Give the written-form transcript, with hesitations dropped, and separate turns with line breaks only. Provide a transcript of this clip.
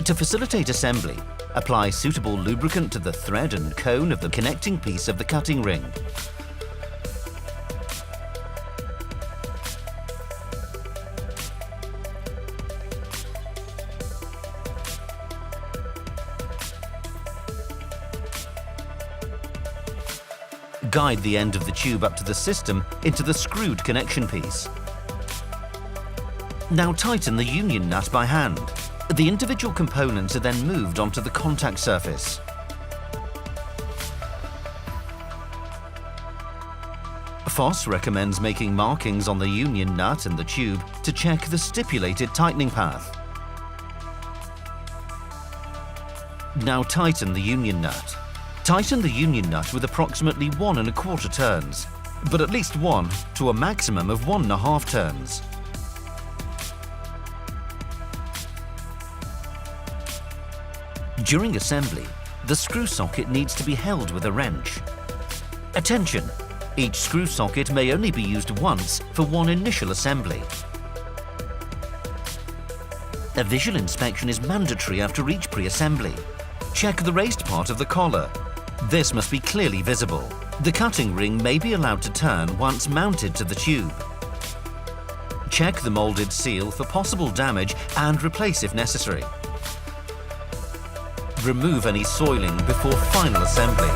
To facilitate assembly, apply suitable lubricant to the thread and cone of the connecting piece of the cutting ring. Guide the end of the tube up to the system into the screwed connection piece. Now tighten the union nut by hand. The individual components are then moved onto the contact surface. VOSS recommends making markings on the union nut and the tube to check the stipulated tightening path. Now tighten the union nut. Tighten the union nut with approximately 1 1/4 turns, but at least 1 to a maximum of 1 1/2 turns. During assembly, the screw socket needs to be held with a wrench. Attention! Each screw socket may only be used once for one initial assembly. A visual inspection is mandatory after each pre-assembly. Check the raised part of the collar. This must be clearly visible. The cutting ring may be allowed to turn once mounted to the tube. Check the molded seal for possible damage and replace if necessary. Remove any soiling before final assembly.